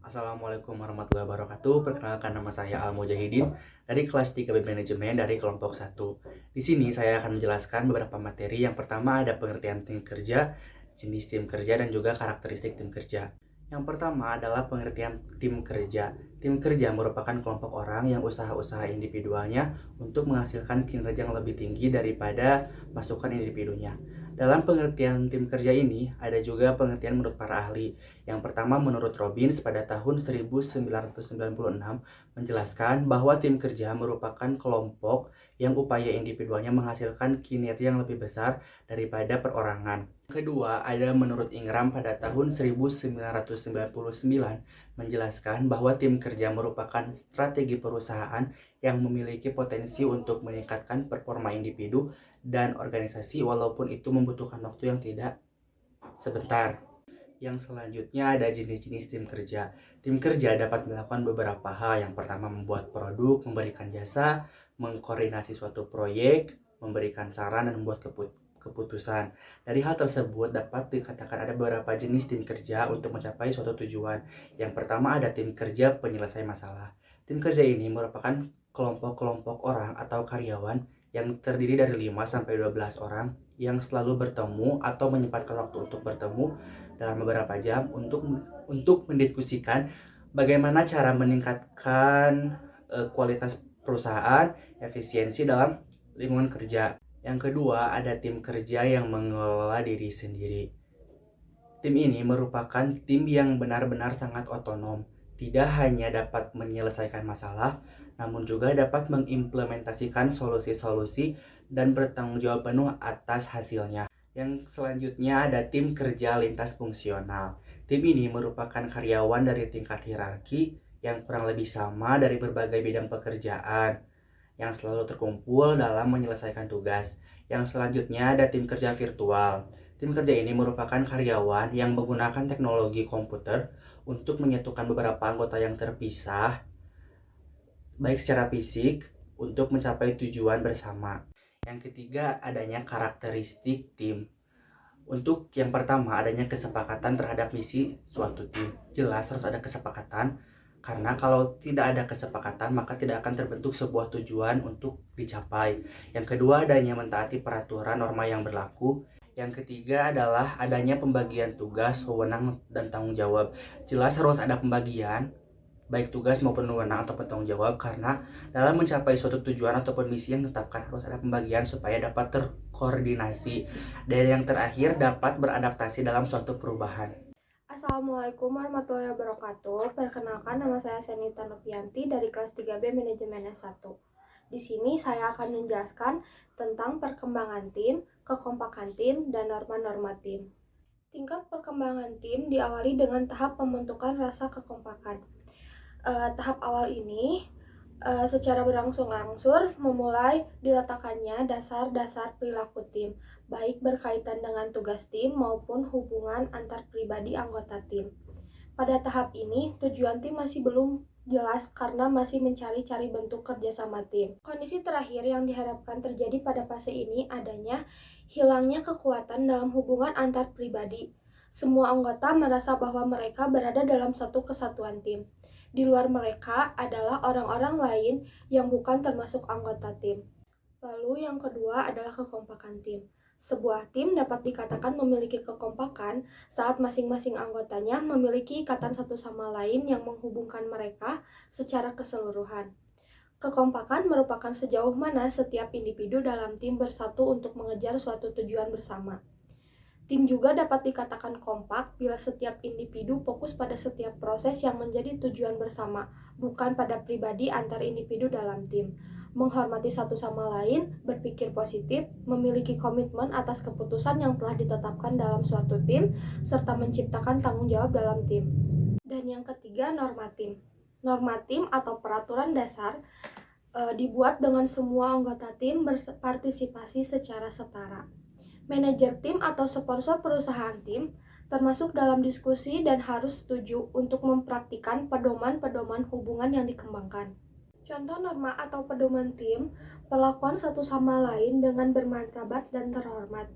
Assalamualaikum warahmatullahi wabarakatuh. Perkenalkan, nama saya Al Mujahidin dari kelas 3B Manajemen dari kelompok 1. Di sini saya akan menjelaskan beberapa materi. Yang pertama ada pengertian tim kerja, jenis tim kerja, dan juga karakteristik tim kerja. Yang pertama adalah pengertian tim kerja. Tim kerja merupakan kelompok orang yang usaha-usaha individualnya untuk menghasilkan kinerja yang lebih tinggi daripada masukan individunya. Dalam pengertian tim kerja ini, ada juga pengertian menurut para ahli. Yang pertama, menurut Robbins pada tahun 1996 menjelaskan bahwa tim kerja merupakan kelompok yang upaya individualnya menghasilkan kinerja yang lebih besar daripada perorangan. Kedua, ada menurut Ingram pada tahun 1999 menjelaskan bahwa tim kerja merupakan strategi perusahaan yang memiliki potensi untuk meningkatkan performa individu dan organisasi walaupun itu membutuhkan waktu yang tidak sebentar. Yang selanjutnya ada jenis-jenis tim kerja. Tim kerja dapat melakukan beberapa hal. Yang pertama, membuat produk, memberikan jasa, mengkoordinasi suatu proyek, memberikan saran, dan membuat keputusan. Dari hal tersebut dapat dikatakan ada beberapa jenis tim kerja untuk mencapai suatu tujuan. Yang pertama ada tim kerja penyelesai masalah. Tim kerja ini merupakan kelompok-kelompok orang atau karyawan yang terdiri dari 5-12 orang yang selalu bertemu atau menyempatkan waktu untuk bertemu dalam beberapa jam untuk mendiskusikan bagaimana cara meningkatkan kualitas perusahaan, efisiensi dalam lingkungan kerja. Yang kedua, ada tim kerja yang mengelola diri sendiri. Tim ini merupakan tim yang benar-benar sangat otonom, tidak hanya dapat menyelesaikan masalah, namun juga dapat mengimplementasikan solusi-solusi dan bertanggung jawab penuh atas hasilnya. Yang selanjutnya ada tim kerja lintas fungsional. Tim ini merupakan karyawan dari tingkat hierarki yang kurang lebih sama dari berbagai bidang pekerjaan yang selalu terkumpul dalam menyelesaikan tugas. Yang selanjutnya ada tim kerja virtual. Tim kerja ini merupakan karyawan yang menggunakan teknologi komputer untuk menyatukan beberapa anggota yang terpisah, baik secara fisik, untuk mencapai tujuan bersama. Yang ketiga, adanya karakteristik tim. Untuk yang pertama, adanya kesepakatan terhadap misi suatu tim. Jelas harus ada kesepakatan, karena kalau tidak ada kesepakatan, maka tidak akan terbentuk sebuah tujuan untuk dicapai. Yang kedua, adanya mentaati peraturan norma yang berlaku. Yang ketiga adalah adanya pembagian tugas, wewenang, dan tanggung jawab. Jelas harus ada pembagian, baik tugas maupun wewenang ataupun tanggung jawab, karena dalam mencapai suatu tujuan ataupun misi yang ditetapkan harus ada pembagian supaya dapat terkoordinasi. Dan yang terakhir, dapat beradaptasi dalam suatu perubahan. Assalamualaikum warahmatullahi wabarakatuh. Perkenalkan, nama saya Senita Novianti dari kelas 3B Manajemen S1. Di sini saya akan menjelaskan tentang perkembangan tim, kekompakan tim, dan norma-norma tim. Tingkat perkembangan tim diawali dengan tahap pembentukan rasa kekompakan. Tahap awal ini secara berangsur-angsur memulai diletakkannya dasar-dasar perilaku tim, baik berkaitan dengan tugas tim maupun hubungan antar pribadi anggota tim. Pada tahap ini, tujuan tim masih belum jelas karena masih mencari-cari bentuk kerjasama tim. Kondisi terakhir yang diharapkan terjadi pada fase ini adanya hilangnya kekuatan dalam hubungan antar pribadi. Semua anggota merasa bahwa mereka berada dalam satu kesatuan tim. Di luar mereka adalah orang-orang lain yang bukan termasuk anggota tim. Lalu yang kedua adalah kekompakan tim. Sebuah tim dapat dikatakan memiliki kekompakan saat masing-masing anggotanya memiliki ikatan satu sama lain yang menghubungkan mereka secara keseluruhan. Kekompakan merupakan sejauh mana setiap individu dalam tim bersatu untuk mengejar suatu tujuan bersama. Tim juga dapat dikatakan kompak bila setiap individu fokus pada setiap proses yang menjadi tujuan bersama, bukan pada pribadi antar individu dalam tim. Menghormati satu sama lain, berpikir positif, memiliki komitmen atas keputusan yang telah ditetapkan dalam suatu tim, serta menciptakan tanggung jawab dalam tim. Dan yang ketiga, norma tim. Norma tim atau peraturan dasar dibuat dengan semua anggota tim berpartisipasi secara setara. Manajer tim atau sponsor perusahaan tim termasuk dalam diskusi dan harus setuju untuk mempraktikkan pedoman-pedoman hubungan yang dikembangkan. Contoh norma atau pedoman tim, perlakuan satu sama lain dengan bermartabat dan terhormat.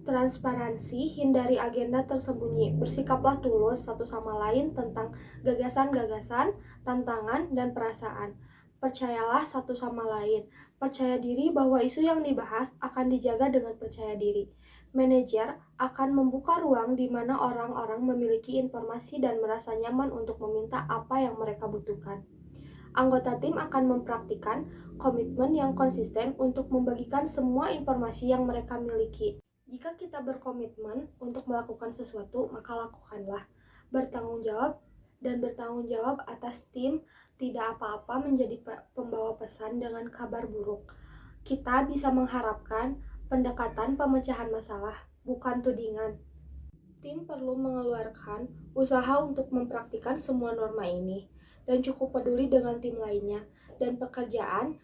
Transparansi, hindari agenda tersembunyi. Bersikaplah tulus satu sama lain tentang gagasan-gagasan, tantangan, dan perasaan. Percayalah satu sama lain. Percaya diri bahwa isu yang dibahas akan dijaga dengan percaya diri. Manajer akan membuka ruang di mana orang-orang memiliki informasi dan merasa nyaman untuk meminta apa yang mereka butuhkan. Anggota tim akan mempraktikkan komitmen yang konsisten untuk membagikan semua informasi yang mereka miliki. Jika kita berkomitmen untuk melakukan sesuatu, maka lakukanlah. Bertanggung jawab dan bertanggung jawab atas tim, tidak apa-apa menjadi pembawa pesan dengan kabar buruk. Kita bisa mengharapkan pendekatan pemecahan masalah, bukan tudingan. Tim perlu mengeluarkan usaha untuk mempraktikkan semua norma ini dan cukup peduli dengan tim lainnya dan pekerjaan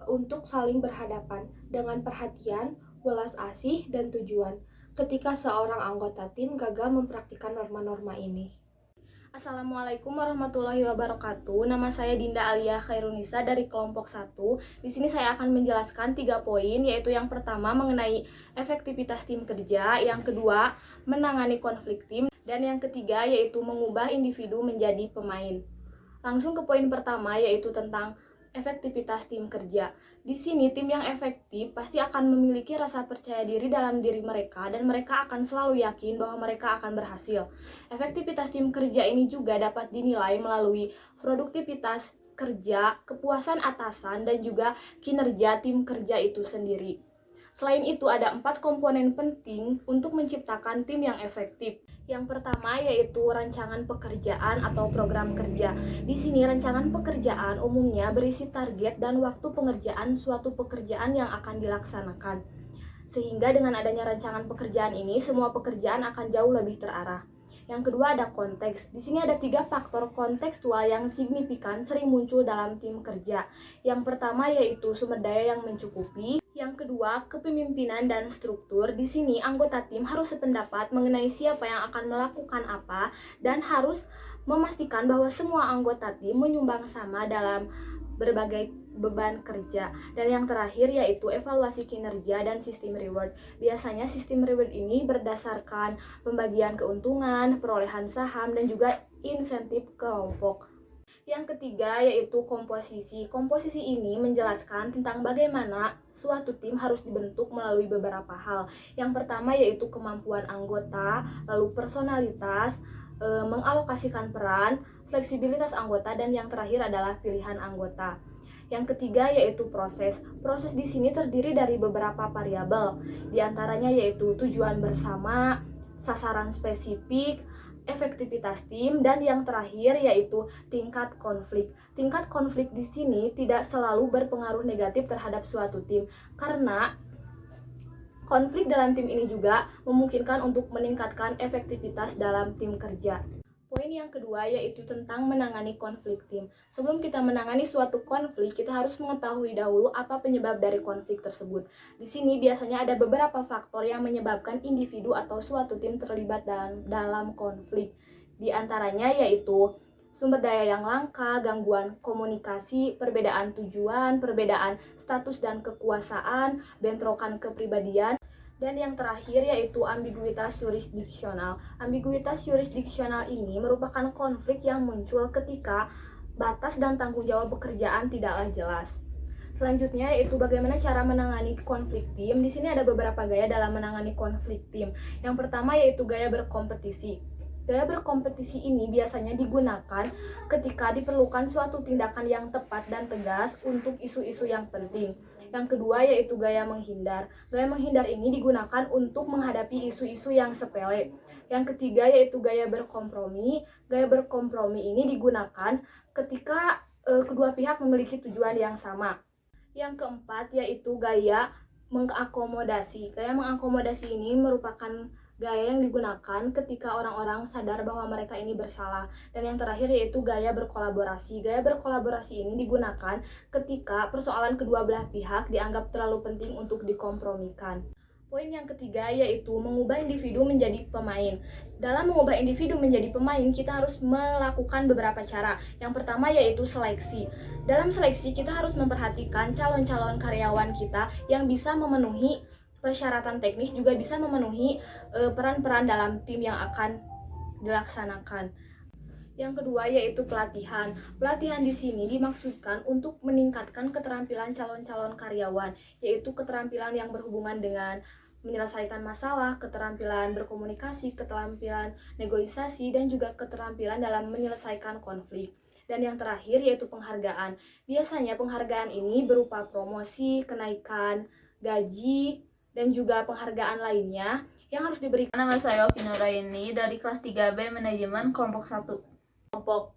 untuk saling berhadapan dengan perhatian, welas asih, dan tujuan ketika seorang anggota tim gagal mempraktikkan norma-norma ini. Assalamualaikum warahmatullahi wabarakatuh. Nama saya Dinda Alia Khairunisa dari kelompok 1. Di sini saya akan menjelaskan 3 poin, yaitu yang pertama mengenai efektivitas tim kerja, yang kedua menangani konflik tim, dan yang ketiga yaitu mengubah individu menjadi pemain. Langsung ke poin pertama, yaitu tentang efektivitas tim kerja. Di sini tim yang efektif pasti akan memiliki rasa percaya diri dalam diri mereka dan mereka akan selalu yakin bahwa mereka akan berhasil. Efektivitas tim kerja ini juga dapat dinilai melalui produktivitas kerja, kepuasan atasan, dan juga kinerja tim kerja itu sendiri. Selain itu, ada 4 komponen penting untuk menciptakan tim yang efektif. Yang pertama yaitu rancangan pekerjaan atau program kerja. Di sini rancangan pekerjaan umumnya berisi target dan waktu pengerjaan suatu pekerjaan yang akan dilaksanakan. Sehingga dengan adanya rancangan pekerjaan ini, semua pekerjaan akan jauh lebih terarah. Yang kedua ada konteks. Di sini ada 3 faktor kontekstual yang signifikan sering muncul dalam tim kerja. Yang pertama yaitu sumber daya yang mencukupi. Yang kedua, kepemimpinan dan struktur. Di sini anggota tim harus sependapat mengenai siapa yang akan melakukan apa dan harus memastikan bahwa semua anggota tim menyumbang sama dalam berbagai beban kerja. Dan yang terakhir yaitu evaluasi kinerja dan sistem reward. Biasanya sistem reward ini berdasarkan pembagian keuntungan, perolehan saham, dan juga insentif kelompok. Yang ketiga yaitu komposisi. Komposisi ini menjelaskan tentang bagaimana suatu tim harus dibentuk melalui beberapa hal. Yang pertama yaitu kemampuan anggota, lalu personalitas, mengalokasikan peran, fleksibilitas anggota, dan yang terakhir adalah pilihan anggota. Yang ketiga yaitu proses. Proses di sini terdiri dari beberapa variabel. Di antaranya yaitu tujuan bersama, sasaran spesifik, efektivitas tim, dan yang terakhir yaitu tingkat konflik. Tingkat konflik di sini tidak selalu berpengaruh negatif terhadap suatu tim karena konflik dalam tim ini juga memungkinkan untuk meningkatkan efektivitas dalam tim kerja. Poin yang kedua yaitu tentang menangani konflik tim. Sebelum kita menangani suatu konflik, kita harus mengetahui dahulu apa penyebab dari konflik tersebut. Di sini biasanya ada beberapa faktor yang menyebabkan individu atau suatu tim terlibat dalam konflik. Di antaranya yaitu sumber daya yang langka, gangguan komunikasi, perbedaan tujuan, perbedaan status dan kekuasaan, bentrokan kepribadian, dan yang terakhir yaitu ambiguitas yurisdiksional. Ambiguitas yurisdiksional ini merupakan konflik yang muncul ketika batas dan tanggung jawab pekerjaan tidaklah jelas. Selanjutnya yaitu bagaimana cara menangani konflik tim. Di sini ada beberapa gaya dalam menangani konflik tim. Yang pertama yaitu gaya berkompetisi. Gaya berkompetisi ini biasanya digunakan ketika diperlukan suatu tindakan yang tepat dan tegas untuk isu-isu yang penting. Yang kedua yaitu gaya menghindar. Gaya menghindar ini digunakan untuk menghadapi isu-isu yang sepele. Yang ketiga yaitu gaya berkompromi. Gaya berkompromi ini digunakan ketika kedua pihak memiliki tujuan yang sama. Yang keempat yaitu gaya mengakomodasi. Gaya mengakomodasi ini merupakan gaya yang digunakan ketika orang-orang sadar bahwa mereka ini bersalah. Dan yang terakhir yaitu gaya berkolaborasi. Gaya berkolaborasi ini digunakan ketika persoalan kedua belah pihak dianggap terlalu penting untuk dikompromikan. Poin yang ketiga yaitu mengubah individu menjadi pemain. Dalam mengubah individu menjadi pemain, kita harus melakukan beberapa cara. Yang pertama yaitu seleksi. Dalam seleksi, kita harus memperhatikan calon-calon karyawan kita yang bisa memenuhi persyaratan teknis juga bisa memenuhi peran-peran dalam tim yang akan dilaksanakan. Yang kedua yaitu pelatihan. Pelatihan di sini dimaksudkan untuk meningkatkan keterampilan calon-calon karyawan, yaitu keterampilan yang berhubungan dengan menyelesaikan masalah, keterampilan berkomunikasi, keterampilan negosiasi, dan juga keterampilan dalam menyelesaikan konflik. Dan yang terakhir yaitu penghargaan. Biasanya penghargaan ini berupa promosi, kenaikan gaji, dan juga penghargaan lainnya yang harus diberikan. Nama saya Oki Nuraini dari kelas 3B Manajemen Kelompok 1.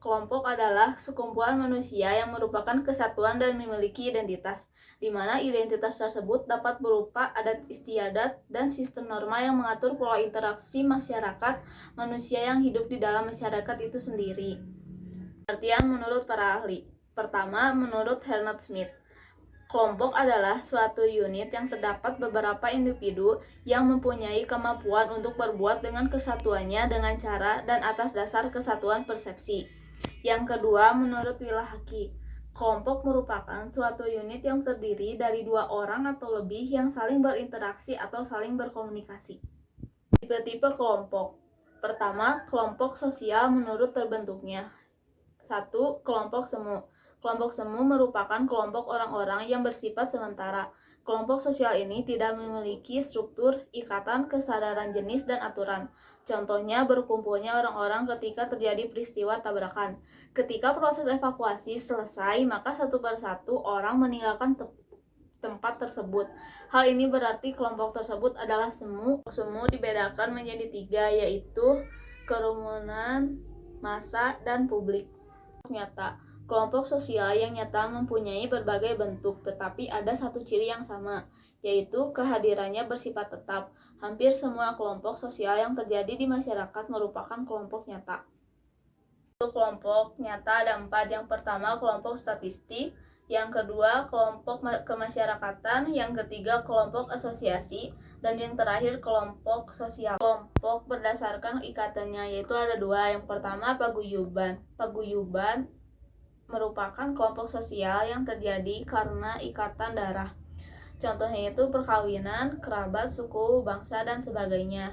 Kelompok adalah sekumpulan manusia yang merupakan kesatuan dan memiliki identitas, di mana identitas tersebut dapat berupa adat istiadat dan sistem norma yang mengatur pola interaksi masyarakat manusia yang hidup di dalam masyarakat itu sendiri. Artian menurut para ahli. Pertama, menurut Hernand Smith, kelompok adalah suatu unit yang terdapat beberapa individu yang mempunyai kemampuan untuk berbuat dengan kesatuannya dengan cara dan atas dasar kesatuan persepsi. Yang kedua, menurut Willahaki, kelompok merupakan suatu unit yang terdiri dari 2 orang atau lebih yang saling berinteraksi atau saling berkomunikasi. Tipe-tipe kelompok. Pertama, kelompok sosial menurut terbentuknya. 1. Kelompok semu. Kelompok semu merupakan kelompok orang-orang yang bersifat sementara. Kelompok sosial ini tidak memiliki struktur, ikatan, kesadaran jenis, dan aturan. Contohnya berkumpulnya orang-orang ketika terjadi peristiwa tabrakan. Ketika proses evakuasi selesai, maka satu persatu orang meninggalkan tempat tersebut. Hal ini berarti kelompok tersebut adalah semu. Semu dibedakan menjadi 3, yaitu kerumunan, massa, dan publik. Nyata. Kelompok sosial yang nyata mempunyai berbagai bentuk, tetapi ada satu ciri yang sama, yaitu kehadirannya bersifat tetap. Hampir semua kelompok sosial yang terjadi di masyarakat merupakan kelompok nyata. Untuk kelompok nyata ada 4. Yang pertama, kelompok statistik. Yang kedua, kelompok kemasyarakatan. Yang ketiga, kelompok asosiasi. Dan yang terakhir, kelompok sosial. Kelompok berdasarkan ikatannya, yaitu ada 2. Yang pertama, paguyuban. Paguyuban merupakan kelompok sosial yang terjadi karena ikatan darah. Contohnya itu perkawinan, kerabat, suku, bangsa, dan sebagainya.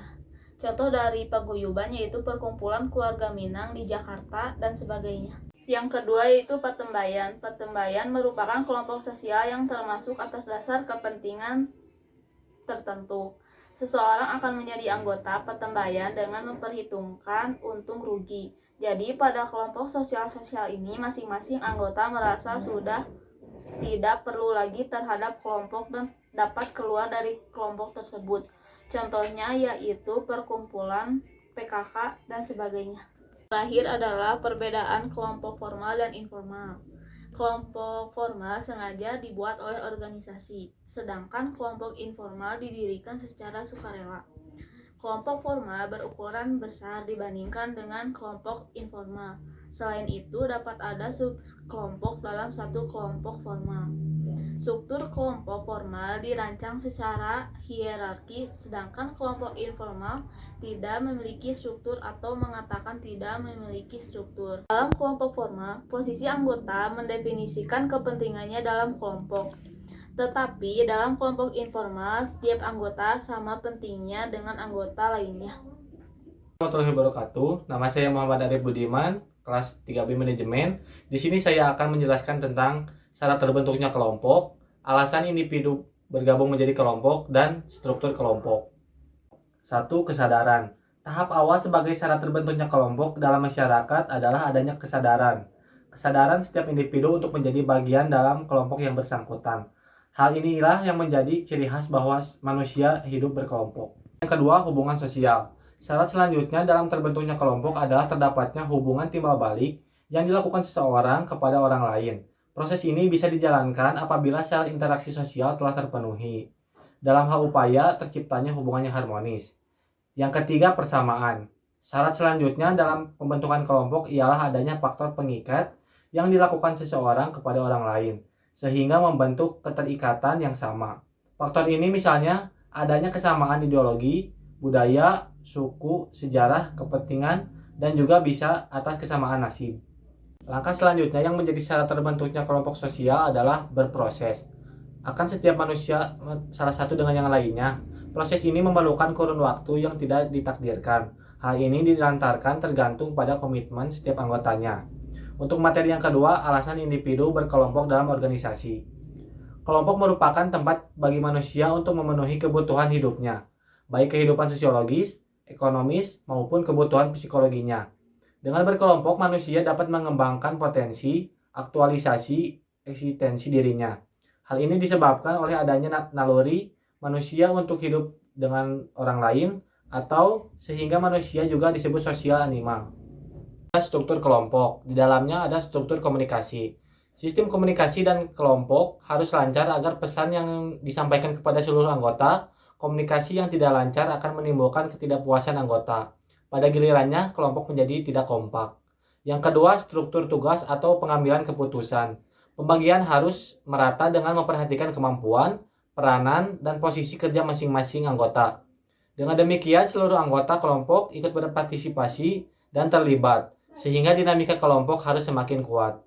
Contoh dari paguyuban yaitu perkumpulan keluarga Minang di Jakarta dan sebagainya. Yang kedua yaitu patembayan. Patembayan merupakan kelompok sosial yang termasuk atas dasar kepentingan tertentu. Seseorang akan menjadi anggota patembayan dengan memperhitungkan untung rugi. Jadi pada kelompok sosial-sosial ini masing-masing anggota merasa sudah tidak perlu lagi terhadap kelompok dan dapat keluar dari kelompok tersebut. Contohnya yaitu perkumpulan, PKK, dan sebagainya. Terakhir adalah perbedaan kelompok formal dan informal. Kelompok formal sengaja dibuat oleh organisasi, sedangkan kelompok informal didirikan secara sukarela. Kelompok formal berukuran besar dibandingkan dengan kelompok informal. Selain itu, dapat ada subkelompok dalam satu kelompok formal. Struktur kelompok formal dirancang secara hierarki, sedangkan kelompok informal tidak memiliki struktur atau mengatakan tidak memiliki struktur. Dalam kelompok formal, posisi anggota mendefinisikan kepentingannya dalam kelompok. Tetapi dalam kelompok informal, setiap anggota sama pentingnya dengan anggota lainnya. Warahmatullahi wabarakatuh. Nama saya Muhammad Arif Budiman, kelas 3B Manajemen. Di sini saya akan menjelaskan tentang syarat terbentuknya kelompok, alasan individu bergabung menjadi kelompok, dan struktur kelompok. 1. Kesadaran. Tahap awal sebagai syarat terbentuknya kelompok dalam masyarakat adalah adanya kesadaran. Kesadaran setiap individu untuk menjadi bagian dalam kelompok yang bersangkutan. Hal inilah yang menjadi ciri khas bahwa manusia hidup berkelompok. Yang kedua, hubungan sosial. Syarat selanjutnya dalam terbentuknya kelompok adalah terdapatnya hubungan timbal balik yang dilakukan seseorang kepada orang lain. Proses ini bisa dijalankan apabila syarat interaksi sosial telah terpenuhi. Dalam hal upaya terciptanya hubungan yang harmonis. Yang ketiga, persamaan. Syarat selanjutnya dalam pembentukan kelompok ialah adanya faktor pengikat yang dilakukan seseorang kepada orang lain, sehingga membentuk keterikatan yang sama. Faktor ini misalnya adanya kesamaan ideologi, budaya, suku, sejarah, kepentingan, dan juga bisa atas kesamaan nasib. Langkah selanjutnya yang menjadi syarat terbentuknya kelompok sosial adalah berproses. akan setiap manusia salah satu dengan yang lainnya. Proses ini memerlukan kurun waktu yang tidak ditakdirkan. Hal ini dilantarkan tergantung pada komitmen setiap anggotanya. Untuk materi yang kedua, alasan individu berkelompok dalam organisasi. Kelompok merupakan tempat bagi manusia untuk memenuhi kebutuhan hidupnya, baik kehidupan sosiologis, ekonomis, maupun kebutuhan psikologinya. Dengan berkelompok, manusia dapat mengembangkan potensi, aktualisasi, eksistensi dirinya. Hal ini disebabkan oleh adanya naluri manusia untuk hidup dengan orang lain, atau sehingga manusia juga disebut sosial animal. Struktur kelompok, di dalamnya ada struktur komunikasi. Sistem komunikasi dan kelompok harus lancar agar pesan yang disampaikan kepada seluruh anggota. Komunikasi yang tidak lancar akan menimbulkan ketidakpuasan anggota. Pada gilirannya, kelompok menjadi tidak kompak. Yang kedua, struktur tugas atau pengambilan keputusan. Pembagian harus merata dengan memperhatikan kemampuan, peranan, dan posisi kerja masing-masing anggota. Dengan demikian, seluruh anggota kelompok ikut berpartisipasi dan terlibat, sehingga dinamika kelompok harus semakin kuat.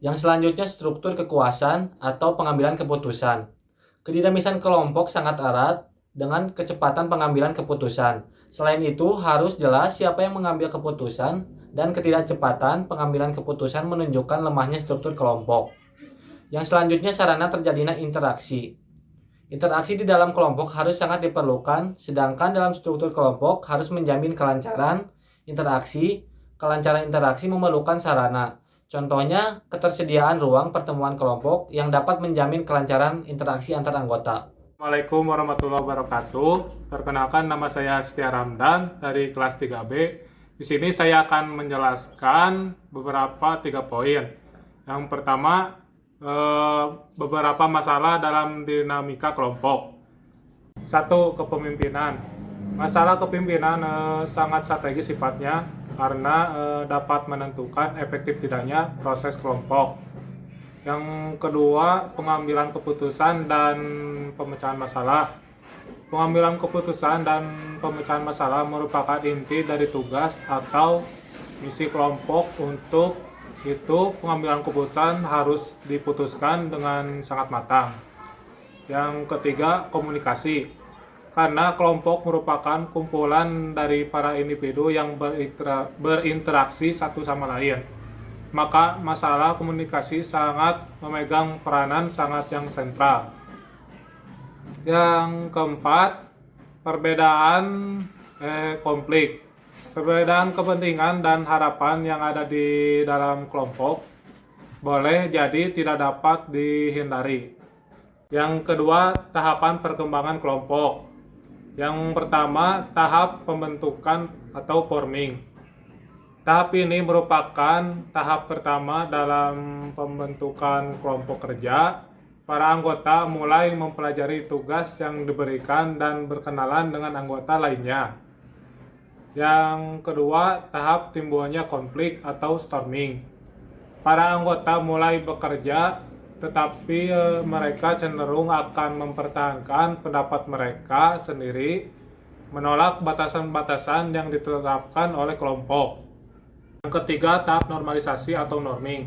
Yang selanjutnya, struktur kekuasaan atau pengambilan keputusan. Kedinamisan kelompok sangat erat dengan kecepatan pengambilan keputusan. Selain itu, harus jelas siapa yang mengambil keputusan, dan ketidakcepatan pengambilan keputusan menunjukkan lemahnya struktur kelompok. Yang selanjutnya, sarana terjadinya interaksi. Interaksi di dalam kelompok harus sangat diperlukan, sedangkan dalam struktur kelompok harus menjamin kelancaran interaksi. Kelancaran interaksi memerlukan sarana. Contohnya, ketersediaan ruang pertemuan kelompok yang dapat menjamin kelancaran interaksi antar anggota. Assalamualaikum warahmatullahi wabarakatuh. Perkenalkan, nama saya Setia Ramdan dari kelas 3B. Di sini saya akan menjelaskan beberapa 3 poin. Yang pertama, beberapa masalah dalam dinamika kelompok. 1. Kepemimpinan. Masalah kepemimpinan sangat strategis sifatnya karena dapat menentukan efektif tidaknya proses kelompok. Yang kedua, pengambilan keputusan dan pemecahan masalah. Pengambilan keputusan dan pemecahan masalah merupakan inti dari tugas atau misi kelompok. Untuk itu, pengambilan keputusan harus diputuskan dengan sangat matang. Yang ketiga, komunikasi. Karena kelompok merupakan kumpulan dari para individu yang berinteraksi satu sama lain, maka masalah komunikasi sangat memegang peranan sangat yang sentral. Yang keempat, perbedaan konflik. Perbedaan kepentingan dan harapan yang ada di dalam kelompok boleh jadi tidak dapat dihindari. Yang kedua, tahapan perkembangan kelompok. Yang pertama, tahap pembentukan atau forming. Tahap ini merupakan tahap pertama dalam pembentukan kelompok kerja. Para anggota mulai mempelajari tugas yang diberikan dan berkenalan dengan anggota lainnya. Yang kedua, tahap timbulnya konflik atau storming. Para anggota mulai bekerja, tetapi mereka cenderung akan mempertahankan pendapat mereka sendiri, menolak batasan-batasan yang ditetapkan oleh kelompok. Yang ketiga, tahap normalisasi atau norming.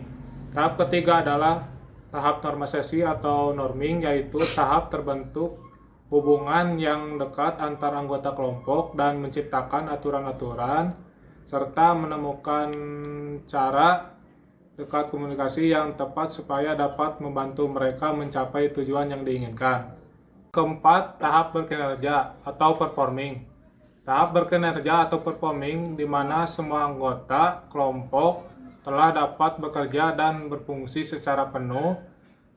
Tahap ketiga adalah tahap normalisasi atau norming, yaitu tahap terbentuk hubungan yang dekat antar anggota kelompok dan menciptakan aturan-aturan serta menemukan cara dekat komunikasi yang tepat supaya dapat membantu mereka mencapai tujuan yang diinginkan. Keempat, tahap berkinerja atau performing. Tahap berkinerja atau performing di mana semua anggota kelompok telah dapat bekerja dan berfungsi secara penuh.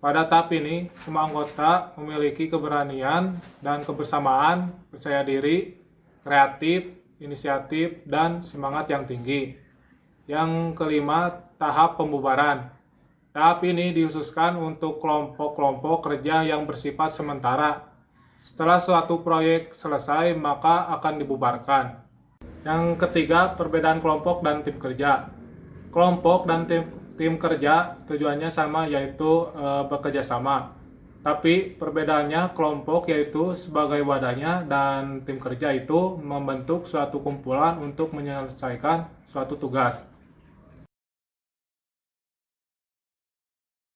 Pada tahap ini, semua anggota memiliki keberanian dan kebersamaan, percaya diri, kreatif, inisiatif, dan semangat yang tinggi. Yang kelima, tahap pembubaran. Tahap ini dikhususkan untuk kelompok-kelompok kerja yang bersifat sementara. Setelah suatu proyek selesai, maka akan dibubarkan. Yang ketiga, perbedaan kelompok dan tim kerja. Kelompok dan tim kerja tujuannya sama, yaitu bekerja sama. Tapi perbedaannya, kelompok yaitu sebagai wadahnya dan tim kerja itu membentuk suatu kumpulan untuk menyelesaikan suatu tugas.